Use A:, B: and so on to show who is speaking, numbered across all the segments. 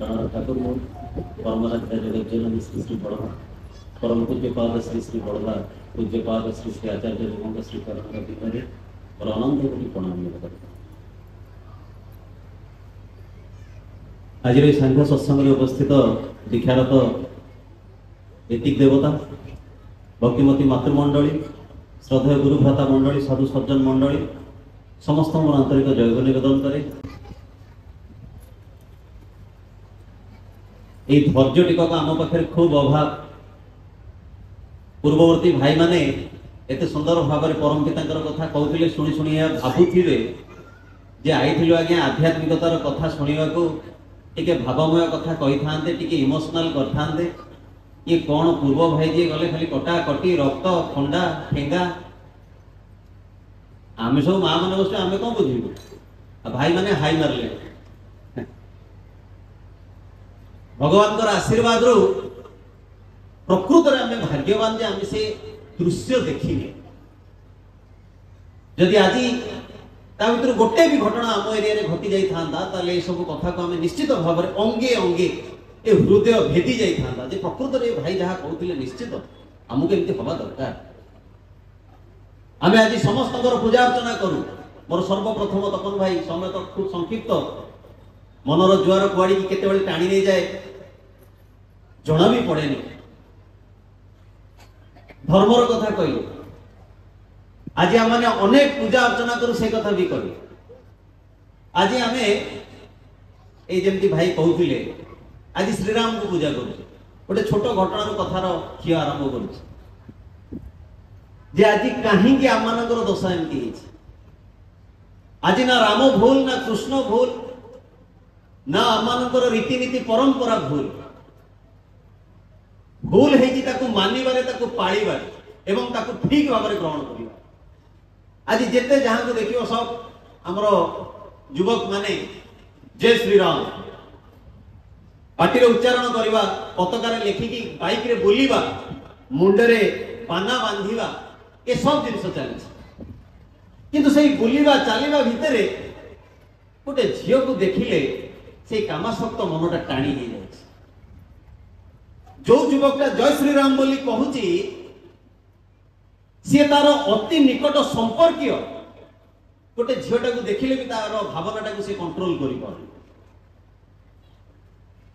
A: प्रणव ठाकुर मोहन परमाचार्य जगज्जननी श्री श्री बड़वा परम पूज्यपाद श्री श्री बड़वा पूज्यपाद श्री श्री आचार्य देवंग श्री करण दिगरे और अनंत कोटि प्रणाम निवेदन। आज सांख्य सत्संग उपस्थित दीक्षारत एतिक देवता भक्तिमती मातृमंडली श्रद्धेय गुरुभ्राता मंडली साधु सज्जन मंडली समस्त मोर आंतरिक जयग निवेदन करे। धैर्य टिकक आम पाखे खूब अभाव। पूर्ववर्ती भाई माने एते सुंदर भाव में परम पिता कथा कहते शुणी शुणी भावुवे जे आई आज्ञा आध्यात्मिकतार कथा शुणा टिके भावमय कथा कही था टिके इमोशनाल करते। ये कौन पूर्व भाई जी गले खाली कटा कटी रक्त खंडा ठेंगा आम सब माँ मैंने बस आम कौन बुझे भाई माने हाई मारले भगवान आशीर्वाद रु प्रकृत में भाग्यवान जे आम से दृश्य देखिले। जदि आज भर गोटे भी घटना आम एरिया रे घटी जाई सब कथा को आम निश्चित भाव में अंगे अंगे ए हृदय भेदी जाता जे प्रकृत रे भाई जहाँ कहते निश्चित आमको एमती हवा दरकार। आम आज समस्त पूजा अर्चना करूँ। मोर सर्वप्रथम तपन भाई समय तो खूब संक्षिप्त मनर जुआर कुआड़ी की केते टाणी नहीं जाए जना भी पड़ेनि। धर्मर कथा कहले आज आम अनेक पूजा अर्चना करूँ से कथा भी कह आज आम ये भाई कहते आज श्रीराम को पूजा कर गोटे छोट घटना कथार खिया आरंभ कर आज कहीं आम दशा एमती आज ना राम भूल ना कृष्ण भूल ना आम रीतिनीति परंपरा भूल भूल है मानवे पालिबारे एवं ठीक भाव में ग्रहण कर। आज जिते जहां को देखियो सब आमर युवक माने जय श्रीराम पार्टी उच्चारण करवा पताकार लिखिकी बाइक रे बुलवा मुंडरे पाना बांधिवा ये सब जिन चली किंतु से बुलवा चलवा भितर गोटे झील को देखिले से कामासक्त मनटा टाणी हो जाए। जो युवकटा जय श्रीराम बोली कहूची सी तार अति निकट संपर्क गोटे झीलटा को देखिले भी तार भावनाटा को सी कंट्रोल कर पारे।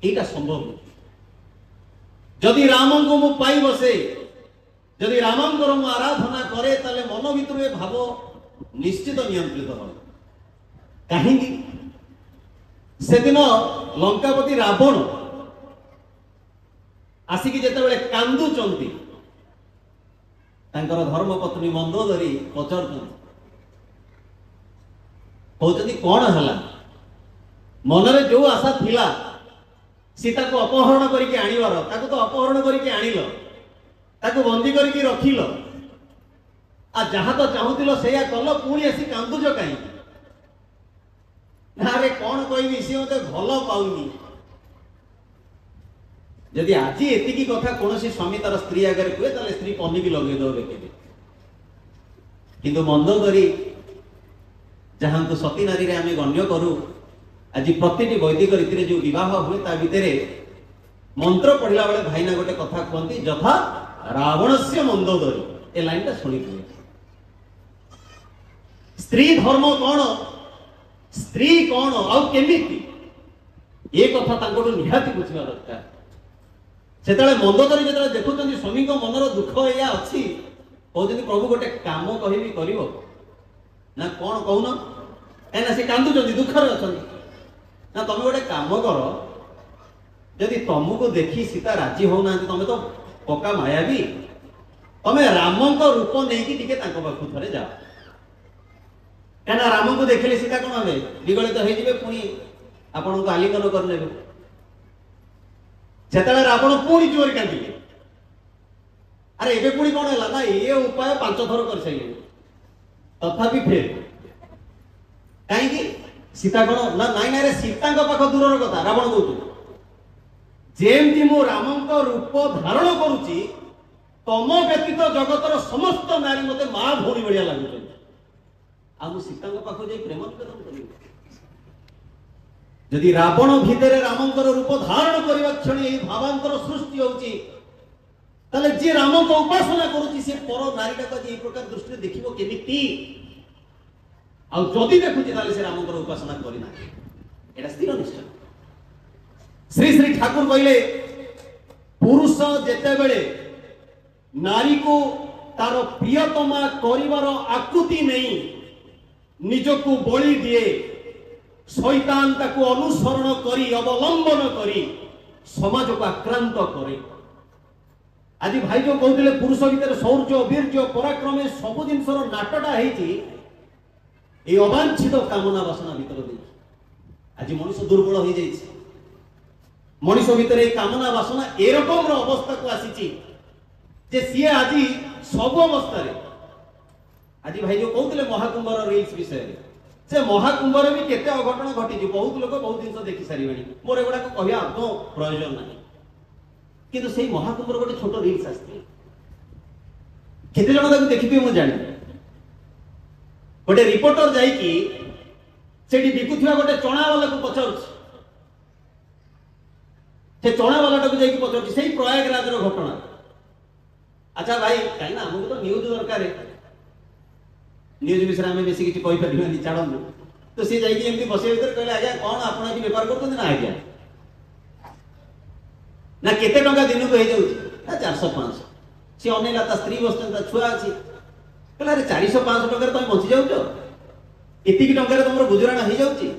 A: यहीटा संभव जदि राम को मु पाई बसे जदि रामंकर मु आराधना करे ताले मन भितर भाव निश्चित नियंत्रित हो। कहीं से दिन लंकापति रावण आसिकी जेतेबेले कांदुचंती तांकर धर्मपत्नी मंदोदरी पचार कहते कौन है मनरे जो आशा थिला सीता को अपहरण करके आनिबार ताको तो अपहरण करके आनिल ताको बंदी करके रखिल आ जहाँ तो चाहूल से कल पुणी आसी कांदुच कहीं रे कौन कहि सी मत भल पाऊनी। जदि आज एति कथा कौन स्वामी तार स्त्री आगे कहे ताले स्त्री पनिकी लगे दो देखिए किंतु मंदोदरी जहाँ को सती नारी रे आम गण्य करूँ आज प्रति वैदिक रीति जो विवाह हुए ता भितर मंत्र पढ़ला बेले भाईना गोटे कथा कहती जथा रावण से मंदोदरी ए लाइन शुणी स्त्री धर्म कौन स्त्री कौन आमिति ये कथा निहाती बुझा दरकार। से मंदोदरी जो देखुं स्वामी मनर दुख या अच्छी कहते प्रभु गोटे काम कहि कर ना कौन कहून कहीं से कांदुच दुखर अच्छा ना तुम गोटे काम कर जदि तुमको देखी सीता राजी होना तुम तो पक्का मायावी तुम राम को रूप नहीं पाखु थे जाओ क्या राम को देखिले सीता कौन हे विगलित हो पुणी आपण को आलिंगन करने से रावण पुणी जोर कांदिले अरे एबे पुणी कौन है ना ये उपाय 5 थर कर सारे तथापि फेर कहीं सीता कौन ना नाई ना सीता पाख दूर कथा रावण कहूँ जेमती मु राम रूप धारण करुच्ची तम व्यतीत जगतर समस्त नारी मत माँ भौणी भाया लगुच आ सीता पाख जा प्रेम निवेदन कर जदि रावण भितर रामंकर रूप धारण करने क्षण ये भावांतर सृष्टि होची ताले जे राम को उपासना करूची से पर नारीटा को जे प्रकार दृष्टि देखिबो केमिति आ जदि देखुची ताले से रामंकर उपासना करिना एटा स्थिर निष्ठा। श्री श्री ठाकुर कहले पुरुष जेते बेले नारी को तार प्रियतमा करिवार आकृति नहीं निजको बलि दिए शैतान ताको अनुसरण करी अवलंबन करी समाज को आक्रांत करे। आज भाई जो कहते पुरुष भितर शौर्य वीर्य पराक्रम सब जिनसर नाटटा है अवांछित कामना वासना भीतर दे आज मनुष्य दुर्बल हो जाइए। मनुष्य भितर कामना वासना ए रकम अवस्था को आसी सी आज सब अवस्था आज भाई जो कहते महाकुंभर रिल्स विषय से महाकुंभर भी केते अघटन घटी बहुत लोग बहुत जिन देखी सारे मोर एगुड़ा कह आदौ प्रयोजन ना किंतु से महाकुंभर गोटे छोट रिल्स आसती केते जन देखिए मुझे जानी गोटे रिपोर्टर जाइकी सेठी बिकुथिबा गोटे चणा वाला को पचारुछि से चणा वाला टाको जाइकी पचारुछि सेही प्रयागराज रो घटना। अच्छा भाई कहीं ना हमको तो न्यूज दरकार न्यूज विषय में बेसी किसी कहि परिबानी छाड़ू तो सी जाइकी एमती बसे भीतर कहले आज्ञा कौन आपण एठी व्यापार करतों ना आज्ञा ना केते टंका दिन को हो जाउछि ना 400-500 सी अनेला ता स्त्री बसन ता छुआ अछि कहले अरे 400-500 टंका तुम बंची जाउछो एतिकी टंका तुम गुजराण हो जाउछि।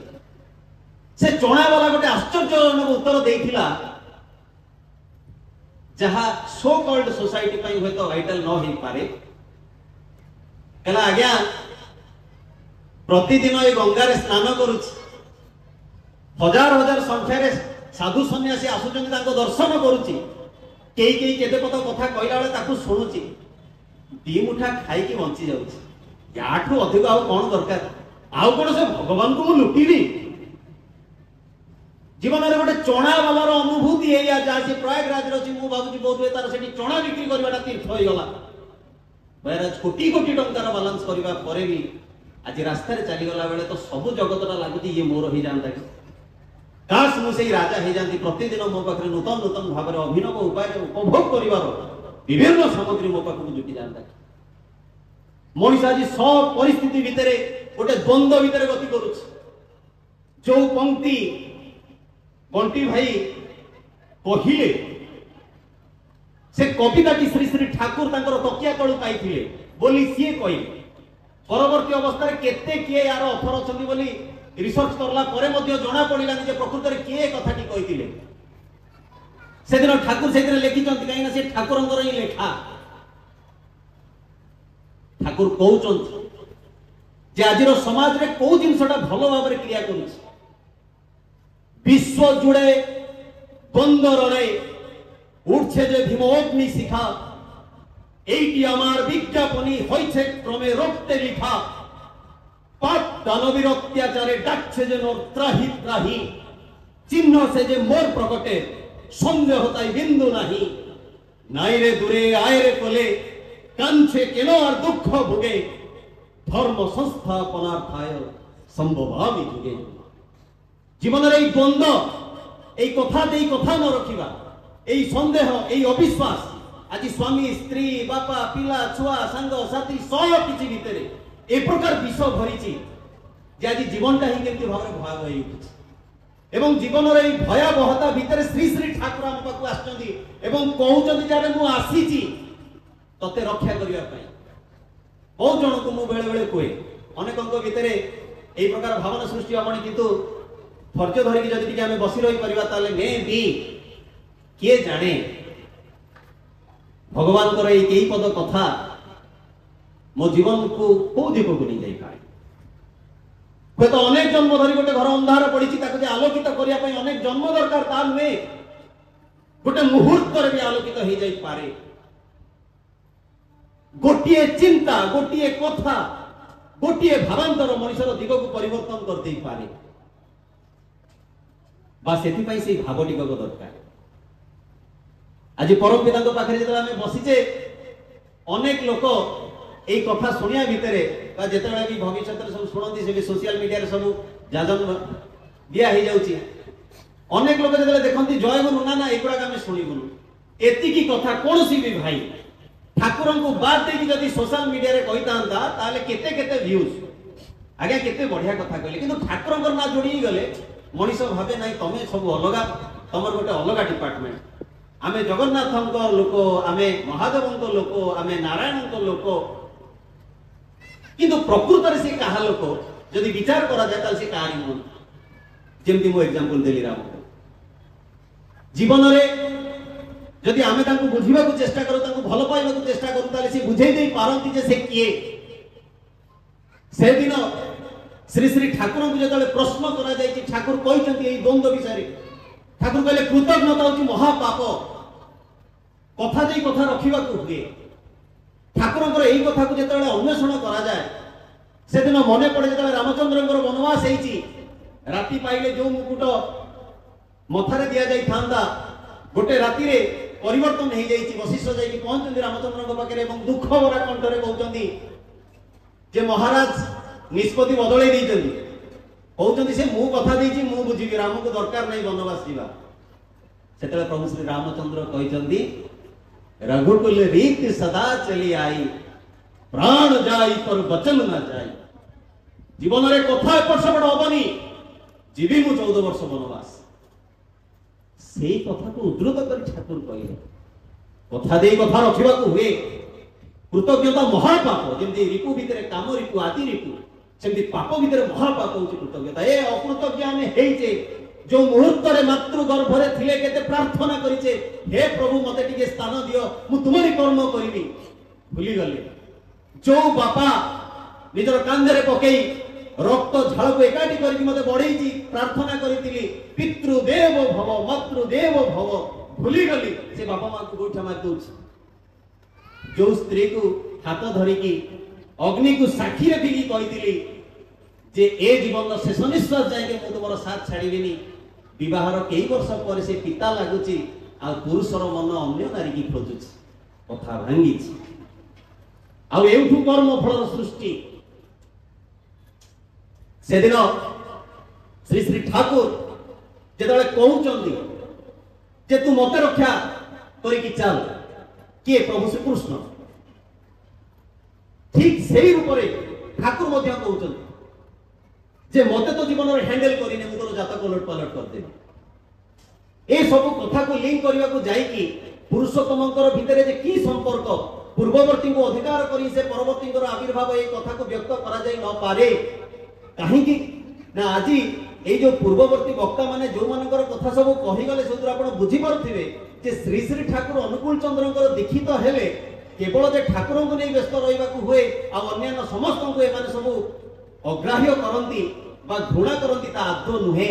A: से चणा वाला गोटे आश्चर्यजनक उत्तर देइथिला जहा सो कॉल्ड सोसाइटी पई होय तो वाइटल न हो पारे कहला आज्ञा प्रतिदिन ये गंगारे स्नान करुछि हजार हजार संख्या रे साधु सन्यासी आसुचंती ताको दर्शन करुछि केई केई केते पत कथा कहला बेले ताको सुनुछि दी मुठा खाई की बंची जाउछि याठू अधिक आउ कोन दरकार आउ कोन से भगवान को लुटिली जीवन में गोटे चणा वालार अनुभूति है जहाँ से प्रयागराज रही मुझे भावी बहुत हुए तार से चणा बिक्री करवाटा तीर्थ हो गला बहराज कोटी कोटी टंकार बालांस करने पर भी आज रास्ता चलीगला बेले तो सब जगतटा लगुच ये मोर हो जाता काश मुझे राजा हो जाती प्रतिदिन मो पाखे नूतन नूतन भाव में अभिनव उपाय उपभोग कर विभिन्न सामग्री मो पाखक जुटी जाता मनीष आज सब परिस्थिति भितर गोटे द्वंद्व भितर गति करुच जो पंक्ति बंटी भाई कहिले से कविता श्री श्री ठाकुर तकिया तलू पाई बोली सी कही परवर्ती अवस्था केते किए यार अफर अच्छा बोली रिसर्च करला परे मध्य जना पड़िलानी जे प्रकृत में किए कथाटी कही से दिन ठाकुर से लिखिंट कहीं से ठाकुर ही लेखा ठाकुर कहते जे आज समाज में कौ जिनसा भल भाव क्रिया कर विश्व जुड़े बंदरे उठছে যে ভীমগ্নি শিখা এইটি আমার বিজ্ঞাপনী হইছে ক্রমে রক্তে লিখা পাপ দানবীর অত্যাচারে ডাকছে যেন ত্রাহি ত্রাহি চিহ্ন সে যে মোর প্রকটে সন্দেহ তাই বিন্দু নাহি নাইরে দূরে আয়রে কোলে কাঞ্ছে কেন আর দুঃখ ভুগে ধর্ম সংস্থাপনার্থায় সম্ভবামি যুগে जीवन द्वंद्व कथा न रखा यही सन्देह यही अविश्वास आज स्वामी स्त्री बापा पिला छुआ सांग साथी सब किसी भितर ए प्रकार विष भरी आज जीवनटा ही केमती भाव में भयावह हो जीवन भयावहता भितर श्री श्री ठाकुर आम पाक कहते मु आसी ते रक्षा करने बहुत जन को मुझे बेले कहे अनेक भितर यही प्रकार भावना सृष्टि हेनी किंतु धैर्य धरिकी जदि आम बसी रही पार मे भी किए जाने भगवान कई पद कथा मो जीवन को कौ दिक को नहीं जाए हे तो अनेक जन्म धरी गोटे घर अंधार पड़ी आलोकित करने अनेक जन्म दरकार ता नुहे गोटे मुहूर्त भी आलोकित हो जाई पारे गोटे चिंता गोटे कथा गोटे भावांतर मनुष्यर दिग को परिवर्तन कर दे पारे से भावटिक दरकार आज परम पिता पाखे जो आम बसीचे अनेक लोक यही कथा शुणा भितर जिते भी भविष्य सब शुणती से सोशल मीडिया सब जाजन दिया हो जाउची अनेक लोक जब देखती जयगुरु ना ना एगुड़ा आम शुणुनु एतिकी कथा कौन सी भी भाई ठाकुर को बाद देकी जदि सोशल मीडिया रे कही था ताले केते केते व्यूज आज्ञा केते बढ़िया कथा कहले किंतु ठाकुर ना जोड़ी गले मनीष भावे ना तमें सब अलग तमर गोटे अलग डिपार्टमेंट आमे जगन्नाथ लोक आमे महादेव लोक आमे नारायण लोक किंतु प्रकृत से कहा लोक जदि विचार करा जाए से कहानी नुह जमती मु एग्जांपल देली राम जीवन रे जदि आमे तांको बुझिबा को चेष्टा करू तांको भलो पाइबा को चेष्टा करू ताले से बुझेई देई पारंती जे से किए से दिन श्री श्री ठाकुर को जतले प्रश्न करा जाई कि ठाकुर कहिसंती एई द्वंद्व विषय ठाकुर कहले कृतज्ञता होची महापाप कथा देई कथा रखिबा को हुए ठाकुरଙ୍କର एई कथा को जतले अन्वेषण करा जाए से दिन मने पड़े जतले रामचंद्रଙ୍କର वनवास हेची राति पाइले जो मुकुट मथारे दिया जाई थांदा गोटे राति रे परिवर्तन हो जाइए वशिष्ठ जाइए पहुंचती रामचंद्र पाखे दुख भरा कंठरे कहते जे महाराज निष्पत्ति बदल कहते से मु कथा देती मु बुझी राम को दरकार नहीं वनवास जावा से प्रभु श्री रामचंद्र कहते रघुकुल रीत सदा चली आई प्राण जाई पर वचन ना जाई जीवन रे कथा एपट सेपट हबनी जीवी मु 14 वर्ष वनवास से कथा को उद्धृत कर ठाकुर कहले कथा दे कथा रखिबा को हुए कृतज्ञता महापाप जेमती रिपु भितर काम रिपु आदि रिपु सेमती पाप भितर महापाप होची कृतज्ञता ए अकृतज्ञ आमे हेइचे जो मुहूर्त रे मातृ गर्भ रे थिले केते प्रार्थना करिचे हे प्रभु मते टिके स्थान दियो मु तुमरी कर्म करिवि भूली गले जो बापा निजर कांधरे पकेई रक्त झाड़ को एकाठी करके मते बढ़ेई प्रार्थना करी पितृदेव भव मातृदेव भव भूली गली से बापा मां को गोठा मार दउछ जो स्त्री को हाथ धरिकी अग्नि को साक्षी रखिकी कही जे ए जीवन शेष निश्वास जाए मु तुम साथ छाड़बी बहर कई वर्ष पर से पिता लगुच आ पुरुषर मन अन्य नारी की खोजुच कथा भांगी आठू कर्म फल सृष्टि से दिन श्री श्री ठाकुर जिते कहते जे तू मत रक्षा करी चल किए प्रभु श्री कृष्ण ठीक से ही रूप ठाकुर कहते जे मते तो जीवन हैंडल करने मुझे तोर जातक लट पलट करदेवी ए सब कथा को लिंक करने को जाइकी पुरुषोत्तमंकर भितर जे की संपर्क पूर्ववर्ती को अधिकार करी से परवर्ती आविर्भाव ये कथा को व्यक्त करा जाई न पारे कहीं ना आज ये जो पूर्ववर्ती वक्ता माने जो मानकर कथा सब कहीगले से आप बुझी पारे जे श्री श्री ठाकुर अनुकूल चंद्र दीक्षित हेले केवल जे ठाकुर को नहीं व्यस्त रहा हुए अन्य समस्त को एमाने सब अग्राह्य करती घृणा करती आदौ नुहे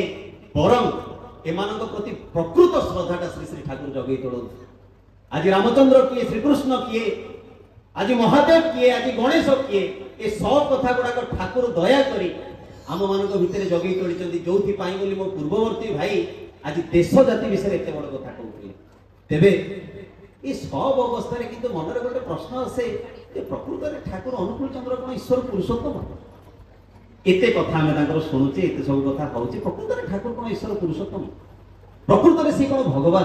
A: बरं एमान प्रति प्रकृत श्रद्धाटा श्री श्री ठाकुर जगई तोड़ आज रामचंद्र किए श्रीकृष्ण किए आज महादेव किए आज गणेश किए ये सब कथा गुड़ाक ठाकुर दया करी आम मान भितर जगई तोड़ी जो बोली मो पूर्ववर्ती भाई आज देश जाति विषय एत बड़ कथा कहते तेरे ये सब अवस्था किंतु मन में गोटे प्रश्न आसे प्रकृत में ठाकुर अनुकूल चंद्र कौन ईश्वर पुरुषोत्तम एते कथा आम शुणुचे एत सब कथा कहूँ प्रकृत में ठाकुर कौन ईश्वर पुरुषोत्तम प्रकृत में सी कौन भगवान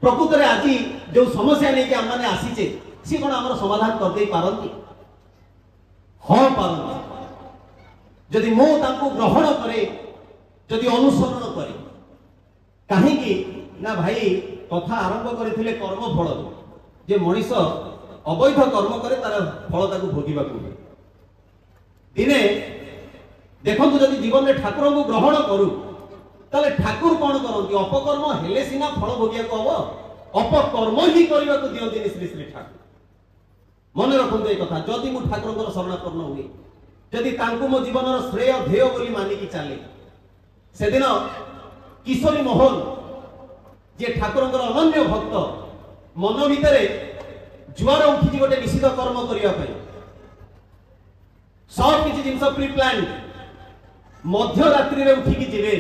A: प्रकृत में आज जो समस्या नहीं आम मैंने आसीचे सी कौन आम समाधान करदे पारती हाँ पारती जदि मो तांको ग्रहण करे जदि अनुसरण करे कहीं ना भाई कथा आरंभ करथिले कर्म फल जे मनीष अवैध कर्म करे तार फल ताको भोगिबा को दिने देखो जदि जीवन में ठाकुर को ग्रहण करू ताले ठाकुर कौन करती अपकर्म हेले सीना फल भोगिया को हम अपकर्म ही करने को दियंती श्री श्री ठाकुर मन रखु ये कथा जदि मु ठाकुर शरणापन्न हुए जदि तांको मो जीवन श्रेय ध्येय बोली मानिकी चले से दिन किशोरी मोहन जे ठाकुर अनन्य भक्त मन भितर जुआर उठी गोटे निषिद्ध कर्म करने सब किसी जिन प्री प्लान मध्य रात्रि रे उठिकी जीवे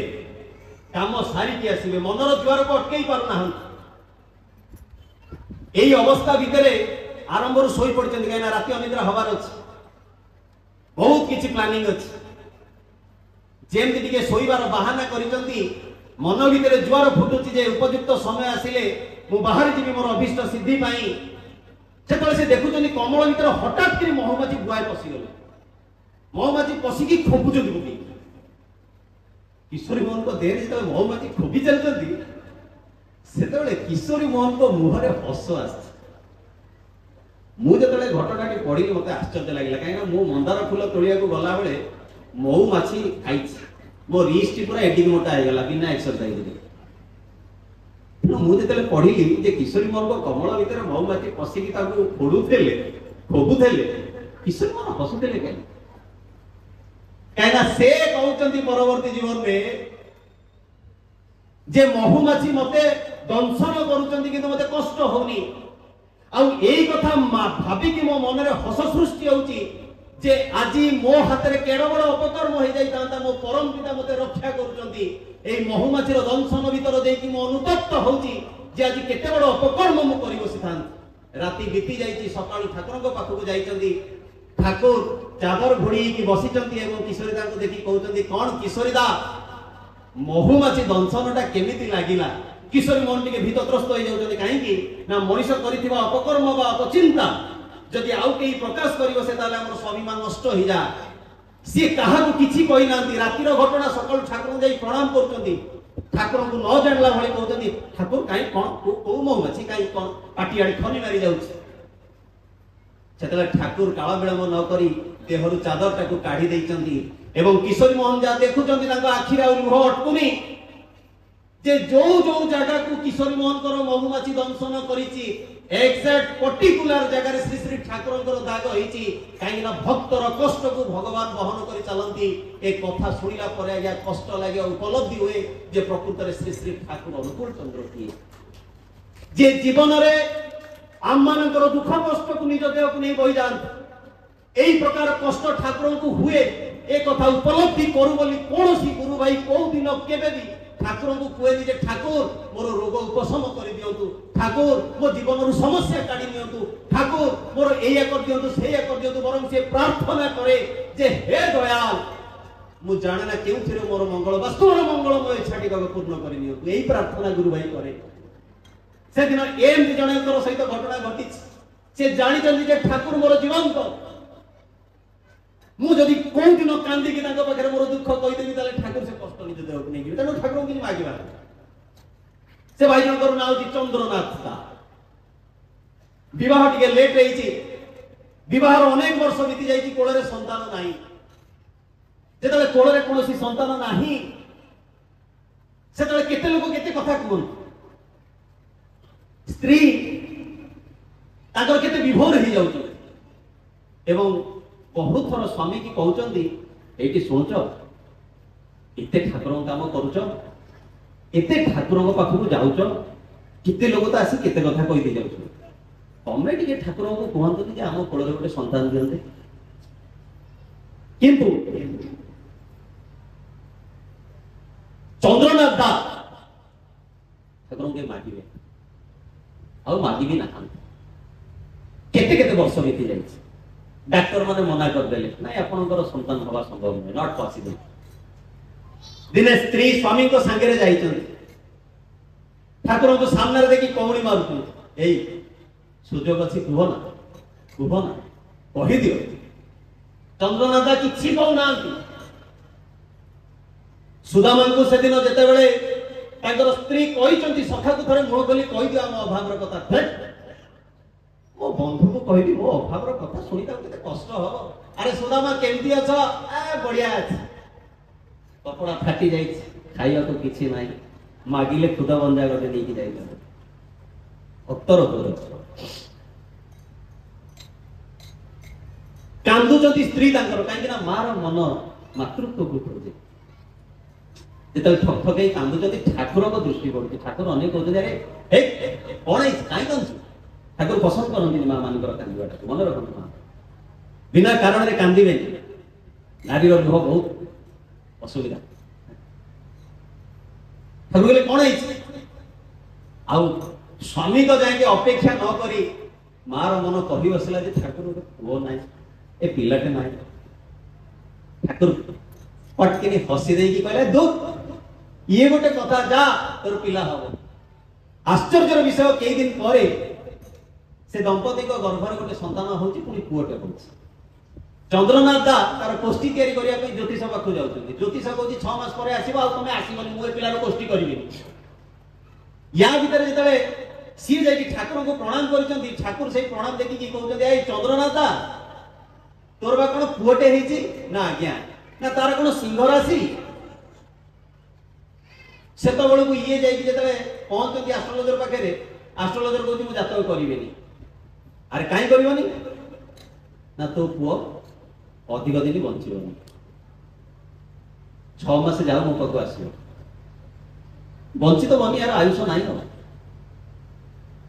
A: काम सारिकी आसवे मनर जुआर को अटकई पारना यही अवस्था भितर आरंभ शोई पड़ते कहीं राति अनिद्रा हबार अच्छी बहुत किसी प्लानिंग अच्छी जेमती टिके शोइबार बहाना करिसंती मन भितर जुआर फुटुची जे उपयुक्त समय आसिले मु बाहर जीवी मोर अभिष्ट सिद्धि पाई सेतले से देखुचनी कमल भितर हठात करी महुमाछी बुआए पसिगले महुमाछी पसिकी खोपुचंती बुकी किशोरी मोहन को देह जो महुमाछी खोपी चलती से किशोरी मोहन को मुहर हस आस मुझे घटना पढ़ी मत आश्चर्य लगे कहीं मु मंदार फूल तोड़िया गला बेले महुमाछी खाई मो रिस्ट पूरा एडिक मोटा होगा बिना एक्सरसाइज मुझे पढ़ी जे किशोरी मोहन को कमल भितर महुमाछी पशिकी फोड़ुले खोबुले किशोरी मोहन हसुले कहीं से कहते परवर्ती जीवन में जे महुमाछी मते दंशन करुचंती किंतु मते कष्ट होनी आउ एई कथा भाबी कि मो मन रे हस सृष्टि होउची जे आजी मो हाथ रे केड़ बड़ अपकर्म हो जाई तांता मो परम पिता मते रक्षा करुचंती एई महुमाछी रो दंशन भीतर देई कि मो अनुतप्त होउची जे आजी केते बड़ अपकर्म मो करि बसिथान राती बीती जाईची सकाळ ठाकुर को पाखु जाईचंती ठाकुर चादर घोड़ी की बसिचंती एवं किशोरी दा को देखि कहउचंती कोन किशोरी दा महुमाछी दंशनटा केमिति लागिला किशोरी मोहन टिके भीतत्रस्त हो जाउचंती काहे कि ना मनुष्य करिथिबा अपकर्म बा अपचिंता जदि आउ केही प्रकाश करिवो से ताले हमर स्वाभिमान नष्ट हो जा सी काहा को किछि कहि नांती रातिर घटना सकल ठाकुर जाई प्रणाम करचंती ठाकुर को न जानला भली कहउचंती ठाकुर काहे कोन को महुमाछी काहे कोन पाटी आडी खनी मारी जाउछ सेतले ठाकुर काल विलंब न करी देहरु चादरटा को काढी देइचंती एवं किशोरी मोहन जा देखुचंती तांका आखिरा लुह अटकुनी जे जो जो जगह को किशोरी मोहन कर महुमाछी दंशन करिछि एक्जेक्ट पर्टिकुलर जगह रे श्री श्री ठाकुरंकर दाग होईछि काहे ना भक्तर कष्ट को भगवान बहन करि चलंती ए कथा सुनिला परे या कष्ट लागे उपलब्धि होए जे प्रकृत रे श्री श्री ठाकुर अनुकूल चंद्र किए जे जीवन रे आम मानकर दुख कष्ट को निज देह को नहीं बही जाते एई प्रकार कष्ट ठाकुर को हुए ए कथा उपलब्धि करू बोली कोनोसी गुरु भाई को दिन केबे भी ठाकुर को कुएनी जे ठाकुर मोर रोग उपशम कर दियंतु ठाकुर मो जीवन रु समस्या काढी नियंतु ठाकुर मोर एया कर दियंतु सेया कर दियंतु बरम से प्रार्थना करे जे हे दयाल मु जाने ना केउथिरे मोर मंगल वास्तव मंगल मय छाडी बाबा पूर्ण कर नियंतु एई प्रार्थना गुरु भाई करे से दिन एम जनकर सहित घटना घटी से जानी जे ठाकुर मोर जीवन तो मु जदि कोन दिन कांदी कि तांको पाखरे मोर दुख कहि देबी ताले ठाकुर से कष्ट निज देह को नेगी तनो ठाकुर कि मागिबा से भाई जनकर नाउ जी चंद्रनाथ दा विवाह टिके लेट रहिछि विवाहर अनेक वर्ष बीती जाइछि कोळरे संतान नाही जेतले कोळरे कोनोसी संतान नाही सेतले केते लोक केते कथा कहन स्त्री ताकर केते विभोर ही जाउछ एवं बहुत थर स्वामी की कहउचंदी एटी सुनछ एते ठाकुर काम करूछ एते ठाकुर पाखु जाउछ केते लोक तो आसी केते कथा कहि दे जाउछ तमे टिके ठाकुर को कहंतु जे हम कोळरे गोटे संतान दियंते किंतु चंद्रनाथ दा ठाकुर के मागिबे आ मागिबी ना केते केते वर्ष बीती जाइछ डाक्टर माने मना कर देले नाही आपनकर संतान हवा संभव नहीं नॉट पॉसिबल दिने स्त्री स्वामी को संगे रे जाइछन ठाकुर को सामने रे देखि कौणी मारुछ एई सुजोग अछि कुहो ना कहि दियो चंद्रनाथ किछि कहू नांती सुदामा को से दिन जते बेले ताकर स्त्री कहिचंती सखा को थरे मुह खोली कहि दियो हम अभाव रो कथा मो बंधु को कहबी मो अभाव रो कथा सुनी ता केते कष्ट हो अरे सुदामा केमती अछ ए बढ़िया अछि कपड़ा फाटी जाई खाइया तो किछि नाही मागिले खुदा बंदा गटे नेकी जाई उत्तर दो कांदुचंती स्त्री तांकर काहे ना मार मन मातृत्व को खोजे जेतल ठक ठकै कांदुचंती ठाकुर को दृष्टि पड़ुची ठाकुर अनेक कहते अरे हे कोन है काई कांदु ठाकुर पसंद करती माँ मान कांदाटा मन रखते माँ बिना कारण रे कांदे नारी लुह बहुत असुविधा ठाकुर कहले कौन है आउ स्वामी को जाके अपेक्षा न करी मार मन कहि बसला जे ठाकुर पुओ ना ए पिलाटे ना ठाकुर पटकिनी हसी देकी कहले दुख ये गोटे कथा जा तोर पिला हबो। आश्चर्यर विषय कई दिन पर से दंपति को गर्भर गोटे संतान होची पुनी पुओटे होची। चंद्रनाथ दा तार कोष्ठी तैयारी करिया पे ज्योतिष पाखु जाउछथि। ज्योतिष कहूची 6 मास पर आसीबा आ तुमे आसीबनी मु ए पिलार कोष्ठी करिबि। या भीतर जेतले सी जाई ठाकुर को प्रणाम करिसथि। ठाकुर से प्रणाम देखि कि कहउछथि ए चंद्रनाथ दा तोर बा कोन पुओटे हेची ना आज्ञा ना तार कोन सिंह राशि। सेत बेलू ये जाई जेतले पहुंचती एस्ट्रोलॉजर पाखे एस्ट्रोलॉजर कहउछि मु जातक करिबेनी। अरे काई करिबनी ना तो पुओ अधिक दिन बंचीबनी 6 मास जाओ मो पाखु आसीबो बंचित बनी यार आयुष नाई न।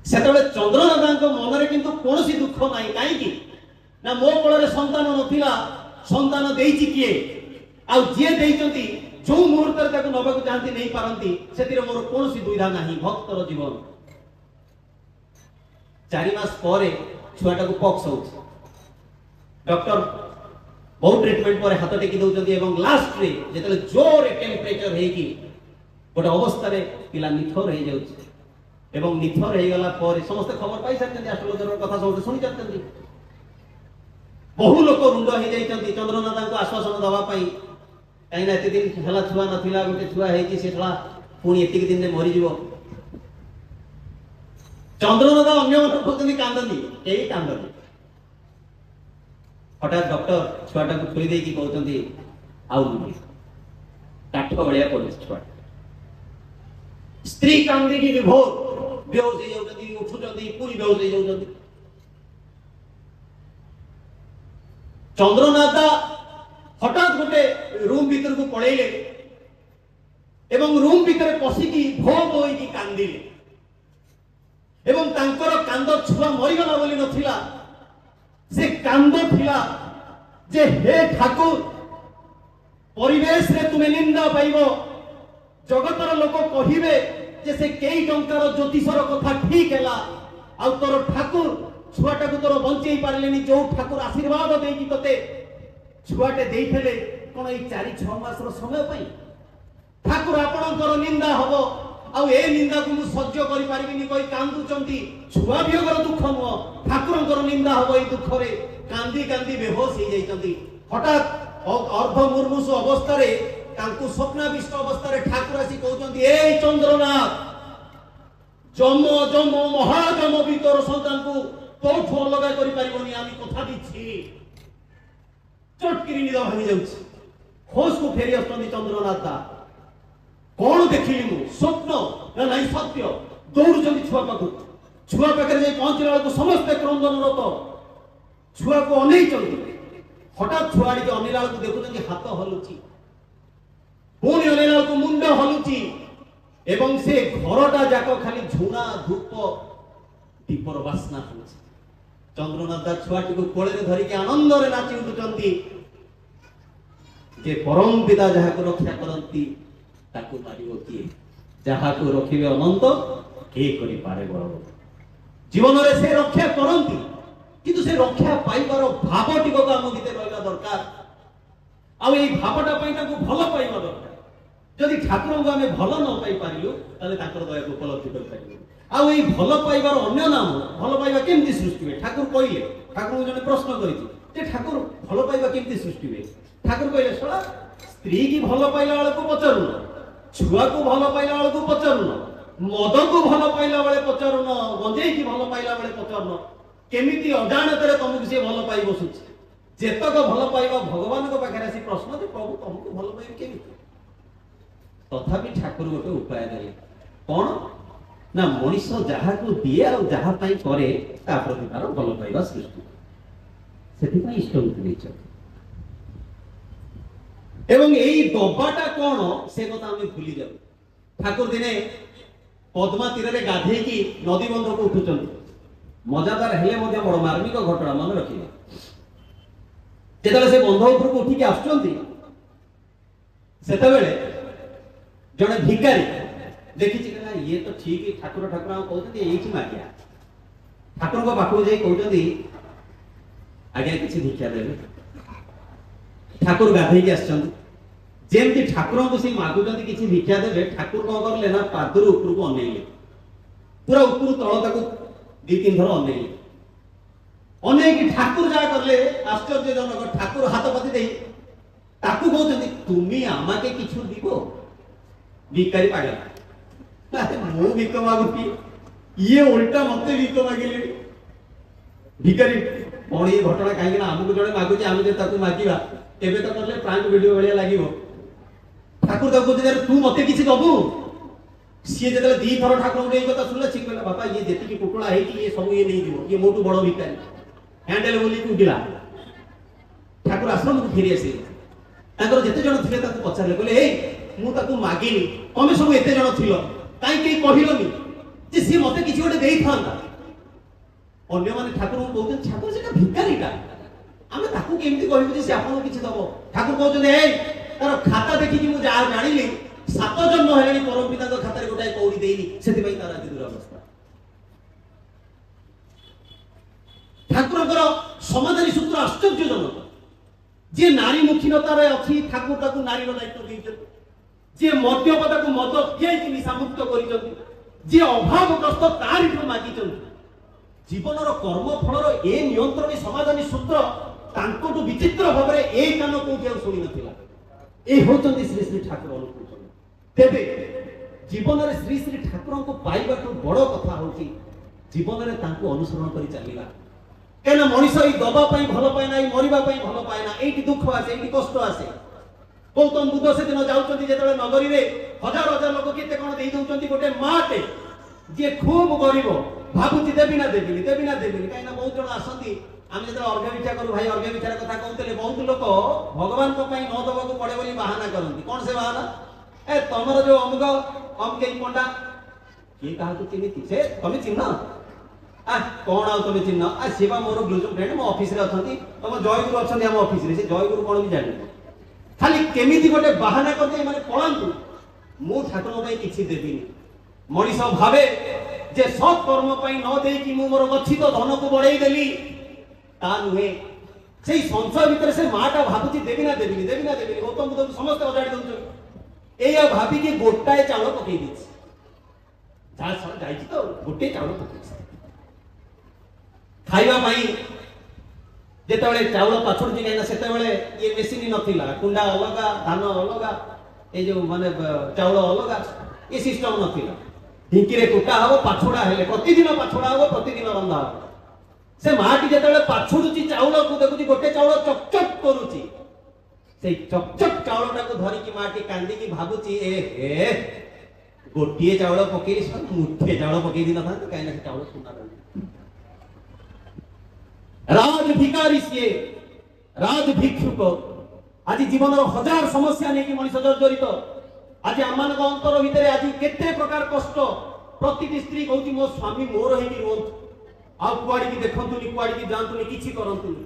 A: सेतबे चंद्रनाथ मनरे किंतु कोनोसी दुख नाई काई ना मो कोଳରେ संतान नथिला संतान देइछि किए आ जे देइचंती जो मुहूर्त ताको नबाकु चाहती नहीं पारंती सेतिरे मोर कोनोसी दुविधा नाही। भक्तर जीवन 4 मास परे छुआटा को पॉक्स होउछि। डॉक्टर बहुत ट्रीटमेंट पर हाथ टेकी दउचंती एवं लास्ट रे जेतले जोर टेम्परेचर हेकी गोटे अवस्था रे पिला निथर हे जाउछि एवं निथर हे गला पर समस्त खबर पाई सकते एस्ट्रोलॉजर कथा समस्त सुनि जातंती। बहु लोक रुंड हे जाइतंती चंद्रनाथ को आश्वासन दवा पाई कहीं ना एते दिन हला छुआ नथिला गोटे छुआ हेची से छला पुनी एतिक दिन रे मरि जीवो। चंद्रनाथ अन्य मन खोजनी कांदनी एई कांदनी। हठात डॉक्टर छुआटा को थोई देकी कहउचंती आउ नुहे काठ बळिया पड़े छुआ। स्त्री कांदी की विभोर बेहोश हे जाउचंती उठुचंती पुनी बेहोश हे जाउचंती। चंद्रनाथ हठात गोटे रूम भीतर को पळेले एवं रूम भीतर पसिकी भो भोई कांदिले एवं तांकर कांद छुआ मरिगला बोली नथिला से कांद थिला जे हे ठाकुर परिवेश रे तुमे निंदा पाइबो जगतर लोक कहिबे जे से केई टंकार ज्योतिषर कथा ठीक हैला आ तोर ठाकुर छुआटा को तोर बंचेई पारलेनी जो ठाकुर आशीर्वाद देकी तते छुआटे देइथले कोन ए 4-6 मास रो समय पई ठाकुर आपणकर निंदा हबो आ ए निंदा को मु सह्य करि पारिबिनी कोई कांदुचंती छुआ वियोगर दुख न ठाकुरकर निंदा हबो ए दुख रे कांदी कांदी बेहोश हे जाइतंती। हठात अर्ध मुर्मुष अवस्था रे तांकु स्वप्नाविष्ट अवस्था रे ठाकुर आसी कहउचंती ए चंद्रनाथ जम जम महाजम भी तोर संतान को तोठो अलगा करि पारिबनी आमी कथा दिछि। चटकिरी निद भांगी जाउछि होश को फेरी आसतंती चंद्रनाथ दा कौन देखिली मु स्वप्न ना नहीं सत्य दौड़ुचंती छुआ पाखु। छुआ पाखे जाई पहुंचला बेलू समस्त क्रंदनरत छुआ को अनेइचंती। हठात छुआड़ी के अनिला को देखुचंती हाथ हलुची पुणी अनिला को मुंड हलुची एवं से घरटा जाक खाली झुणा धूप दीपर बास्ना होउछि। चंद्रनाथ दा छुआटी को कोळे धरिके आनंद रे नाची उठुचंती जे परम पिता जहा को रक्षा करंती ताकू मारिबो किए जहा को रखिबे अनंत के करि पारे बड़ जीवन रे से रक्षा करंती किंतु से रक्षा पाइबार भावटी को हम भितर रहला दरकार आ ए भावटा पई ताकू भलो पाइबा दरकार। जदि ठाकुर को हमें भलो न पाई पारिलु ताले ताकर दया को उपलब्धि कर पाइबो। आ ए भलो पाइबार अन्य नाम भलो पाइबा केमती सृष्टि हुए ठाकुर कहले ठाकुर जने प्रश्न करिछि जे ठाकुर भलो पाइबा केमती सृष्टि हुए। ठाकुर कहले सळा स्त्री की भलो पाइला वाले को पचारुन छुआ को भलो पाइला वाले को पचारुन मद को भलो पाइला वाले पचारुन गंजेई की भलो पाइला वाले पचारुन केमिति अजाणतरे तुमको से भलो पाइ बसुछि। जेतक भलो पाइबा भगवान को पाखरे आसी प्रश्न जे प्रभु तुमको भलो पाइबे केमिति। तथापि ठाकुर गोटे उपाय देले कोन ना मनीष जहा को दिए आ जहा पई करे ता प्रति तार भलो पाइबा सृष्टि सेति पई इष्ट होते दैछ। एवं एई डब्बाटा कोन से कथा हम भूली जाऊ। ठाकुर दिने पद्मा तीर रे गाधे की नदी बंध को उठुचंती मजादार हेले मध्य बड़ मार्मिक घटना मन रखिले। जेतले से बंध उपर को उठी के आछुचंती सेते बेले जने भिकारी देखिछि ना ये तो ठीक ठाकुर ठाकुर कहते एठी मागिया ठाकुर को पाखु जाई कहते आगे किसी भिक्षा देबे। ठाकुर गाधे के आछन जेमती ठाकुर को सी मागुचंती किछि भिक्षा देबे ठाकुर कौन करले ना पादर ऊपर को अनेइले पूरा ऊपर तळ ताको दी तीन थर अनेइले अनेक ठाकुर जा करले आश्चर्यजनक ठाकुर हाथ पाती देई ताकू कहउचंती तुमी आमाके किछु दिबो भिकारी पागल अरे मो भिक मागुती ये उल्टा मते भिक मागिले भिकारी कोणी घटना काहे ना हमकु जणे मागुची आमे जे ताकू मागिबा एबे तो करले प्रांक वीडियो भलिया लागिवो ठाकुर ताकू जे तू मते किछि दबु सी जे दी थर ठाकुर ए कथा सुनला छि कहला बापा ये जेति की कुकुला है कि ये सब ये नहीं दिबो ये मोटू बड़ भिकारी हैंडल बोली उडिला ठाकुर आश्रम को फेरी आसी ताकर जेते जण थिले ताकू पछारले कहले ए मु ताकू मागिनी तमे सब एते जण थिलो काई के कहिलोनी जे सी मते किछि गोटे देई थांता अन्य माने ठाकुर को कहते ठाकुर सेटा भिकारीटा आमे ताकू केमती कहबो जे से आपन किछि दबो ठाकुर कहउछन ए तार खाता देखि कि मु जा जानिली सात जन्म हेलेनी परम पिता को खाता रे गोटाय कौड़ी देइनी सेति पई तार आदि दुरावस्था ठाकुरकर समाधानी सूत्र आश्चर्यजनक जे नारी मुखीनता रे अछि ठाकुर ताकू नारी रो दायित्व दैछन जे मद्यपता को मद पियाई कि निशा मुक्त करिछन जे अभावग्रस्त तारिठो मागिछन जीवन कर्म फल ए नियंत्रण समाधानी सूत्र तांकोटु विचित्र भाव में ए कान कोठी शुणी नथिला ए होचंती श्री श्री ठाकुर अनुकूल तेबे जीवन रे श्री श्री ठाकुर को पाइबाटू बड़ कथा होची जीवन रे तांको अनुसरण करी चलिला केना मनीष ई दबा पई भलो पाए ना मरिबा पई भलो पाए ना एटी दुख आसे एटी कष्ट आसे गौतम बुद्ध से दिन जाउचंती जेतले नगरी रे हजार हजार लोक केते कोन देई दउचंती गोटे माटे जे खूब गरीब भाबुची देबी ना देबी काई ना बहुत जण आसंती आम जो अर्घ्य भिक्षा करूँ भाई अर्घ्य भिक्षार कथा कहते बहुत लोक भगवान न दबा पड़े बोली बाहाना करती कौन से बाहाना ए तुमर जो अमुक अमुक पंडा किए क्या चिन्हती से तुम चिन्ह कौन आ तुम चिन्ह सी मोर ब्लूज फ्रेंड मो ऑफिस रे अछंती तुम जयगुरु अच्छा आम ऑफिस रे से जयगुरु कौन भी जानी खाली केमिति गोटे बाहाना करते माने पळांतु मु ठाकुर भाई किछि देबिनी मनीष भावे जे सत् कर्म पई न देई कि मु मोर गच्छित धन को बढ़ाई देली ता नुहे सेई संशय भितर से माटा भाबुची देबी ना देबी गौतम बुद्ध समस्त अजाड़ी दउछ एया भाबी कि गोटाए चावल पकई दिछ जा सर जाईची तो गोटे चावल पकई खाइबा पई जेतेबेले चावल पाछुड़ जी ना सेतेबेले ये मेसिन नथिला कुंडा अलगा धान अलगा ए जो माने चावल अलगा ये सिस्टम नथिला ढिंकी रे कुटा हबो पाछुड़ा हेले प्रतिदिन पाछुड़ा हबो प्रतिदिन रंधा हबो से माटी जेतेबेले पाछुडुची चावल को देखुची गोटे चावल चकचक करूची से चकचक चावलटा को धरी की माटी कांदी की भाबुची ए हे गोटिए चावल पकेली सब मुठे चावल पकेई दिना था काई ना चावल सुना राज भिकारी से राज भिक्षुक आज जीवन हजार समस्या नहीं कि मनीष जर्जरित आज आम अंतर भितर आज केते प्रकार कष्ट प्रति स्त्री कहती मो स्वामी मोर ही रोज आड़ी की देखुनी कुआड़ी की जातुनी किसी करतुनी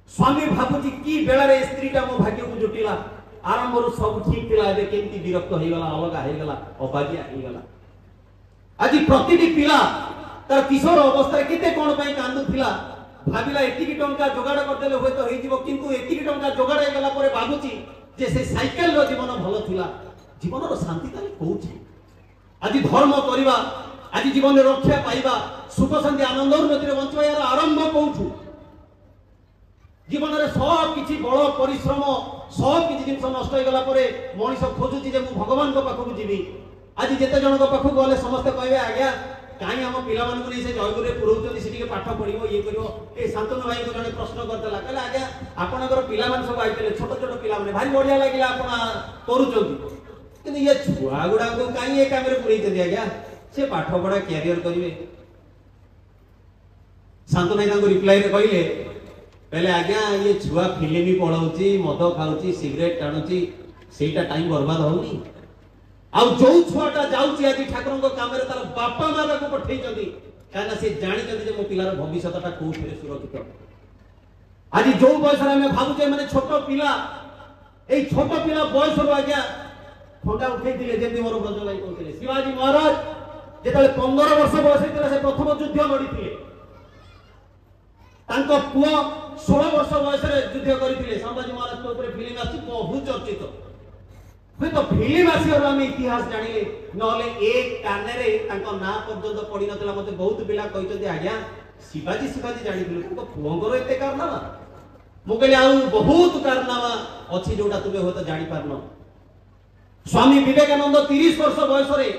A: स्वामी भावुची कि बेलारे स्त्रीटा मो भाग्य को जुटिला आरंभ सब ठीक थिला एबे केमती विरक्त हो गला अलगा हो गला अबागिया हो गला आज प्रतिटी पिला तार किशोर अवस्था केते कोन पई कांदुथिला भाबिला एतिकी टंका जोगाड़ करदेले होय तो हेइ जीवो किंतु एतिकी टंका जोगाड़ हे गला परे भाबुची जे से साइकेल रो जीवन भलो थिला जीवन रो शांति ताले कोउची आज धर्म करिबा आज जीवन रक्षा पाइबा सुख शांति आनंद उन्नति बंचवा यार आरंभ कोउछु जीवन रे सब किछि बड़ परिश्रम सब किछि जिंस नष्ट हो गला परे मनीष खोजुची जे मु भगवान को पाखु जीवी आज जेते जन को पाखु गले समस्त कहबे आज्ञा काई हम पिला मान को नै से जयगुरे पुरौचनी से पाठ पढ़िबो ये करिवो ए शांतनु भाई को जने प्रश्न करतला कहला आज्ञा आपनकर पिला मान सब आइतले छोट छोट पिला माने भारी बढ़िया लागिला आपण करूचंती किंतु ये छुआ गुडा को काई ए काम रे पुरई चंदी आज्ञा से पाठ पढ़ा कैरियर करिवे शांतनु भाई तांको रिप्लाई रे कहिले पहले आज्ञा ये छुआ फिल्म पढ़ाउची मद खाउची सिगरेट टाणुची सेटा टाइम बर्बाद होउनी आउ जो छुआटा जाउची आज ठाकुरन को काम रे तार बापा मां को पठै चंदी काना से जानि चंदी जे मो पिलार भविष्यटा कोठे सुरक्षित आज जो बयस रे हम भाबु जे माने छोट पिला ए छोट पिला बयस रो आज्ञा ठंडा उठै दिले जेति मोर ब्रज भाई कहथिले शिवाजी महाराज जेतले 15 वर्ष बयस हेतले से प्रथम युद्ध लड़ीथिले तांको पुआ 16 वर्ष बयस रे युद्ध करिथिले संभाजी महाराज के ऊपर फिल्म आछि बहु चर्चित हुए तो फिल्म आसिबार आम इतिहास जानिले नले एक काने ना पर्यंत पड़ी नथिला मते बहुत पिला कहते आज्ञा शिवाजी शिवाजी जानिलु पुओंगर एते कारनामा मु कहले आ बहुत कारनामा अछि जोटा तुमे हो तो जानि पारनो स्वामी विवेकानंद 30 वर्ष बयस रे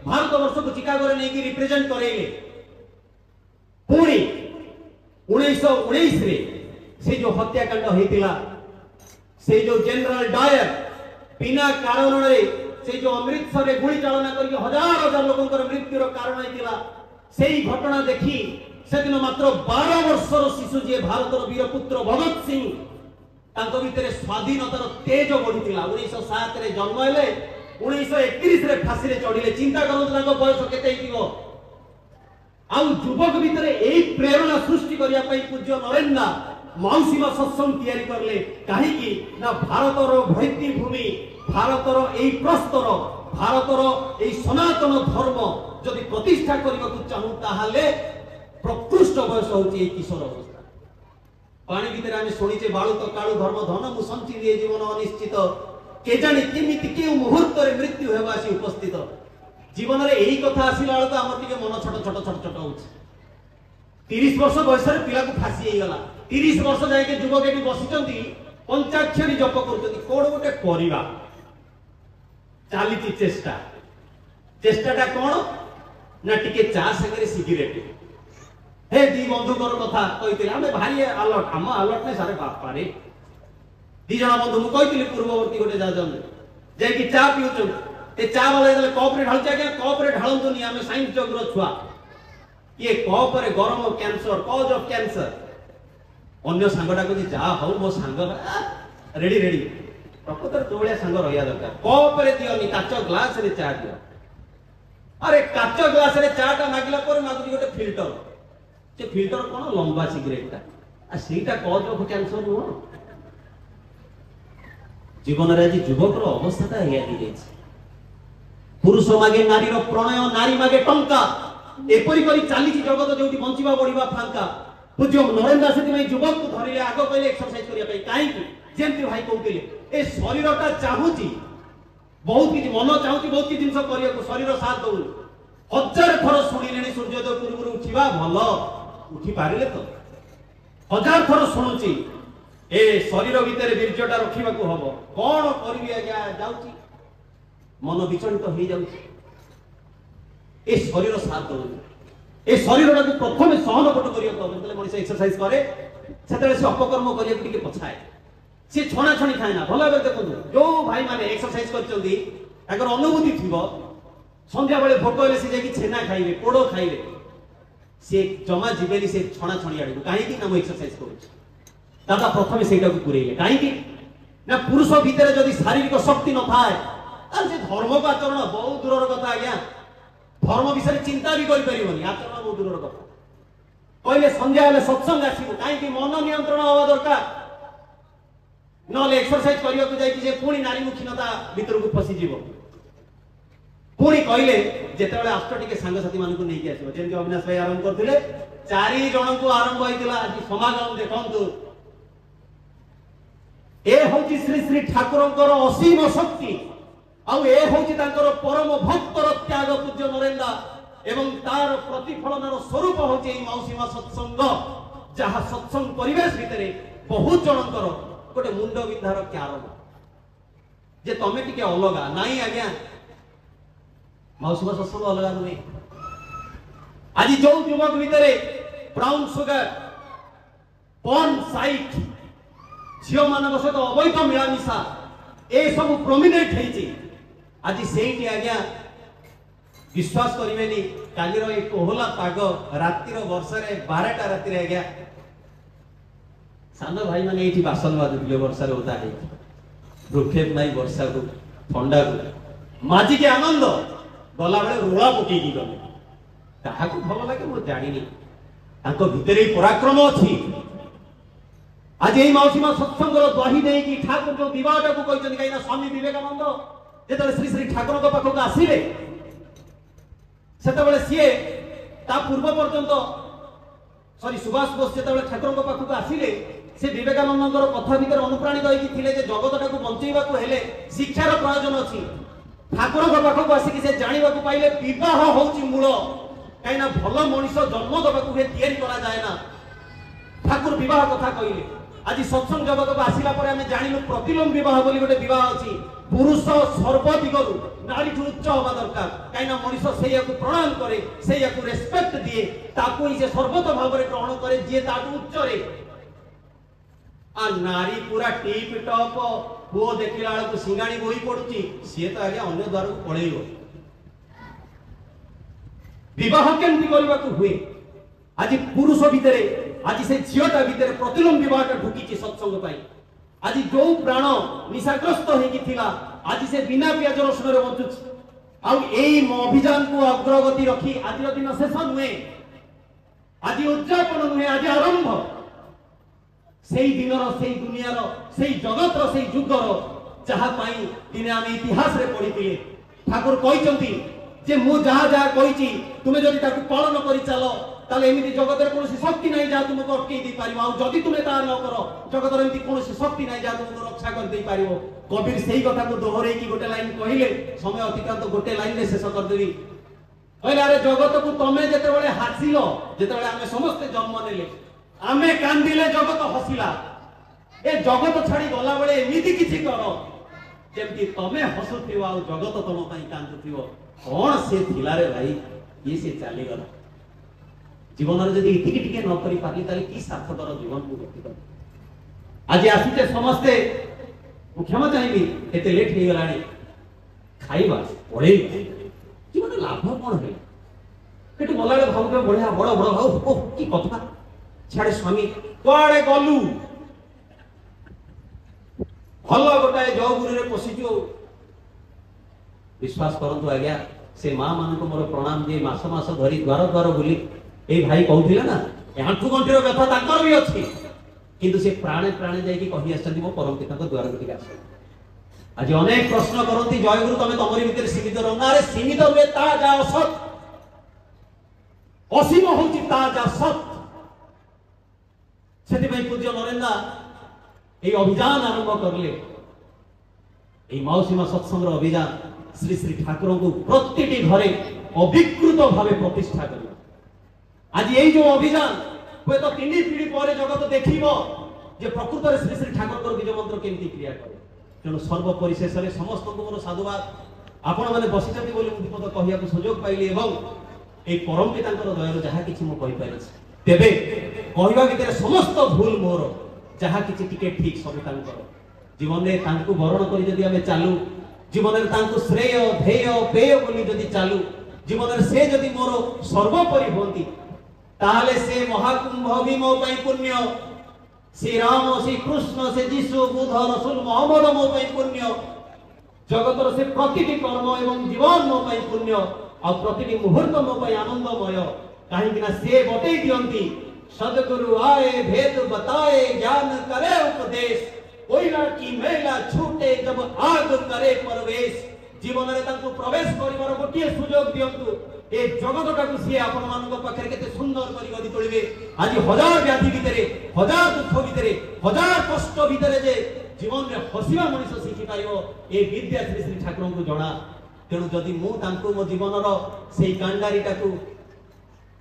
A: भारत वर्ष को चिकागो रे नेकी रिप्रेजेंट करेले पुणी 1919 रे से जो हत्याकांड होइतिला से जो जनरल डायर बिना कारण रे से जो अमृतसर रे गुली चालना करके हजार हजार लोकंकर मृत्युर कारण होइतिला सेही घटना देखी से दिन मात्र 12 वर्षर शिशु जे भारतर वीरपुत्र भगत सिंह तांको भितरे स्वाधीनतार तेज बढ़ितिला 1907 रे जन्म हेले 1931 रे फांसी रे चढ़िले चिंता करन तांको बयस केते हितिबो आउ युवक भितरे एई प्रेरणा सृष्टि करिया पई पूज्य नरेंद्र मौसीमा सत्संग तैयारी करले काहे कि ना भारतर भित्तिभूमि भारतर एई प्रस्तर भारतर एई सनातन धर्म जदि प्रतिष्ठा करबा को चाहू ताहाले प्रकृष्ट बयस होची एई किशोर अवस्था पानी भितरे आमे सुनिचे बाळुत काळु धर्म धन मु संचि दिए जीवन अनिश्चित के जानि केमिति के मुहूर्त रे मृत्यु हेबासी उपस्थित जीवन रे एही कथा आसिला बेलको हमर टिके मन छोट छोट छोट छोट होची 30 वर्ष बयस रे पिला को फांसी हे गला 30 वर्ष जाय के युवक एटी बसिचंती पंचाक्षरी जप करचंती कोड गोटे करिवा चालीची चेष्टा चेष्टाटा कोन ना टिके चा संगे सिगरेट हे दी बंधुकर कथा कहितले हमें भारी अलर्ट हम अलर्ट ने सारे बाप पारे दी जना बंधु मु कहितले पूर्ववर्ती गोटे जाजन जे कि चा पिउचन ए चा वाला जले कप रे ढालचा के कप रे ढालंतुनी हमें साइंस जगरो छुआ ये कप रे गरम कैंसर कॉज ऑफ कैंसर अन्य सांगटा को जा हो मो सांग रेडी रेडी प्रकृतर तोळिया सांग रहिया दरकार कप रे दियोनी काच ग्लास रे चा दियो अरे काच ग्लास रे चा टा मागिला पर मागुदी गोटे फिल्टर से फिल्टर कोन लंबा सिगरेट टा आ सेटा कॉज ऑफ कैंसर नो जीवन रे जी युवक रो अवस्था ता हेया दी जाय पुरुष मागे नारी रो प्रणय नारी मागे टंका एपरी करी चाली जगत जोटी बंचिबा बढ़िबा फांका पूज्य नरेंद्र सेति में युवक को धरिले आगो पहिले एक्सरसाइज करिया पई काई कि जेंति भाई कहउतिले ए शरीरटा चाहूची बहुत किछि मन चाहूची बहुत किछि जिंस करिया को शरीर साथ दउनी हजार थर सुनिलेनी सूर्योदय पूर्व उठिबा भलो उठी पारिले तो हजार थर सुनुची ए शरीर भितर वीर्यटा रखिबा को हबो कोन करबी आज्ञा जाउची मन विचलित हो जाउची ए शरीर साथ दउनी ए शरीरटा को प्रथम सहनपट करिया को मतलब मनुष्य एक्सरसाइज करे सेतले से अपकर्म करिया टिके पछाए से छणा छणी खाए ना भलो बे देखो जो भाई माने एक्सरसाइज करचंदी अगर अनुभूति थिबो संध्या बेले भोक हेले से जाकी छेना खाइबे पोड़ो खाइबे से जमा जीवेली से छणा छणी आडू काहे कि ना मो एक्सरसाइज करूची दादा प्रथम सेटा को पुरेले काहे कि ना पुरुष भीतर जदी शारीरिक शक्ति न थाए आ से धर्म को आचरण बहुत दूरर कथा आज्ञा धर्म विषय चिंता भी करि परिबनी आचरण बहुत दूरर कथा पहिले संध्या हेले सत्संग आसीबो काहे कि मन नियंत्रण होवा दरकार नले एक्सरसाइज करियो को जाय कि जे पुणी नारी मुखिनता भीतर को फसी जीवो पुणी कहले जेतेबेले आष्ट टिके सांग साथी मान को नेकी आसीबो जेंति अविनाश भाई आरंभ करथिले चारि जण को आरंभ होइतिला आज समागम देखंतु ए होची श्री श्री ठाकुरंकर असीम शक्ति आ ए होची तांकर परम भक्तर त्याग पूज्य नरेंद्र एवं तार प्रतिफलनर स्वरूप होची ए मौसीमा सत्संग जहा सत्संग परिवेश भितरे बहुत जनकर गोटे मुंड विंधार कारण जे तमे टिके अलगा नाही आज्ञा मौसीमा सत्संग अलगा नुहे आज जो युवक भितरे ब्राउन सुगर पॉर्न साइट झियो मानक सहित अवैध मिलामिशा ए सब प्रोमिनेंट हेची आज सेठी आज्ञा विश्वास करिवेनी कालीर ए कोहला पाग रातिर वर्षा रे 12टा रातिर आज्ञा सान भाई माने एठी बासन बाजुले वर्षा रे ओदा हे रुखेत नाई वर्षा को ठंडा को माजी के आनंद गला बेले रोला पकी की गले ताहा को भलो लागे मो जानिनी ताको भितरे पराक्रम अछि आज एई मौसीमा सत्संग रो दही देई कि ठाकुर जो विवाहटा को कहिसनि काइना स्वामी विवेकानंद जेतले श्री श्री ठाकुर को पाखो आसीले सेतबेले सिए ता पूर्व पर्यंत सॉरी सुभाष बोस जेतबेले ठाकुर को पाखो आसीले से विवेकानंद कथा भितर अनुप्राणित होइकी थिले जे जगतटाକୁ बंचेइबाकू हेले शिक्षार प्रयोजन अछि। ठाकुर पाखक आसिक से जाना पाइले विवाह हूँ मूल कहीं भल मनीष जन्म दबाक तैयारी करा जाए ना। ठाकुर विवाह कथा कहले आज सत्संग जगत को आसिला परे आमे जानिलु प्रतिलोम विवाह बोली गोटे विवाह अछि। पुरुष सर्व दिगरु नारी उच्च हवा दरकार कहीं मनीष से प्रणाम करे से रेस्पेक्ट दिए ताकू ही से सर्वत भाव में ग्रहण करे जी ताकू उच्च रे आ नारी पूरा टिप टॉप पुओ देखिला बेलू सिंगाणी बोही पड़ुची सी तो आगे अन्य द्वार को पलैब। विवाह केमती करने हुए आज पुरुष भितर आज से झीटा भितर प्रतिलोम विवाह ढुकी सत्संग पाई आज जो प्राण निशाग्रस्त होगी आज से बिना पियाज रसुन बंचुची अभियान को अग्रगति रखी आज दिन शेष नुहे आज उद्यापन नुहे आज आरंभ से दिनर से दुनियार से जगतर से जुगर जहाँ दिने आम इतिहास रे पढ़ी ठाकुर कहते जे मु जहाँ जहाँ कही तुम्हें जदि पालन कर चल ताले एमिति जगतर कौन शक्ति नहीं जहाँ तुमको अटकई दे पार जदि तुम्हें ता न कर जगतर एमती कौन शक्ति नहीं जहाँ तुमको रक्षा कर दे पार। कबीर से ही कथा को दोहरे की गोटे लाइन कहले समय अतिक्रांत गोटे लाइन में शेष करदेवी कहले अरे जगत को तमें जिते हासिल जिते आम समस्ते जन्म नेले आमे कांदिले जगत हसिला ए जगत छाड़ी गला बेले एमिति किछि कर जेमती तमे हसुथिबो आ जगत तम पई कांदुथिबो कोन से थिला रे भाई ये से चली गला जीवन रे जदी इतिकी टिके न करि पारली ताले की सार्थकर जीवन को गति कर। आज आसीते समस्ते मु क्षमा चाहिबी एते लेट हे गलानी खाइबा पळेई जीवन लाभ कोन हे केटु गलाले भाव बढ़िया बड़ बड़ भाव ओ की कथा छाड़े स्वामी कुआड़े गलु भल गोटाए जौगुरी रे पशिचु विश्वास करंतु आज्ञा से मां मान को मोर प्रणाम दिए मास मास धरी द्वार द्वार बुली ए भाई कहथिला ना ए हांठू गंठीर व्यथा ताकर भी अछि किंतु से प्राणे प्राणे जाई कि कहि आछथि मो परम पिता को द्वार गुटी आछ। आज अनेक प्रश्न करंती जयगुरु तमे तमरी भीतर सीमित रह ना रे सीमित हुए ता जा असत असीम होची ता जा सत से पूज्य नरेंद्र ये अभियान आरंभ करले मौसीमा सत्संग अभियान श्री श्री ठाकुर को प्रति घरे अविकृत भाव प्रतिष्ठा कर आज ये जो अभियान हुए तो 3 पीढ़ी पर जगत देखिबो जे प्रकृत रे श्री श्री ठाकुर बीज मंत्र केमती क्रिया करे। तेणु सर्वपरिशेष में समस्त को मोर साधुवाद आपण मैंने बसिचंती बोली मुझे कहिया को सुयोग पाइली एवं ए परम पितांकर दयार जहाँ किछि मु कहि पारिछि तेबे कहवा भितर समस्त भूल मोर जहाँ किछि टिके ठीक सब तांकर जीवन में तांको वरण करी जदि आमे चालू जीवन में तांको श्रेय ध्येय पेय बोली जदि चालू जीवन में से जदि मोर सर्वोपरि होंती ताले से महाकुंभ भी मो पई पुण्य श्री राम श्री कृष्ण से जीसु बुद्ध रसूल मोहम्मद मो पई पुण्य जगतर से प्रतिटी कर्म एवं जीवन मो पई पुण्य आ प्रतिटी मुहूर्त मो पई आनंदमय कहीं ना से बतई दियंती सदगुरु आए भेद बताए ज्ञान करे उपदेश कोयला की मेला छूटे जब आग करे प्रवेश जीवन रे तांको प्रवेश करिवार गोटिए सुयोग दियंतु ए जगतटा को सी आपण मानक पाखरे केते सुंदर करी गदी तोलिबे। आज हजार व्याधि भितरे हजार दुख भितरे हजार कष्ट भितरे जे जीवन रे हसिबा मनुष्य शिखि पाइबो ए विद्या श्री श्री ठाकुर को जणा। तेणु जदि मु तांको मो जीवनर सेई कांडारीटा को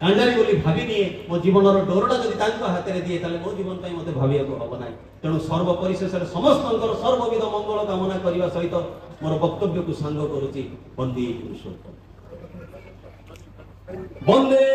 A: कांडारी बोली भाबी निए मो जीवनर डोरटा जदि तांको हाथ रे दिए ताले मो जीवन पई मते भाबिया को हबो नाही। तेणु सर्वपरिशेष रे समस्तंकर सर्वविध मंगल कामना करिवा सहित मोर वक्तव्य को सांग करूची वंदे पुरुषोत्तम वंदे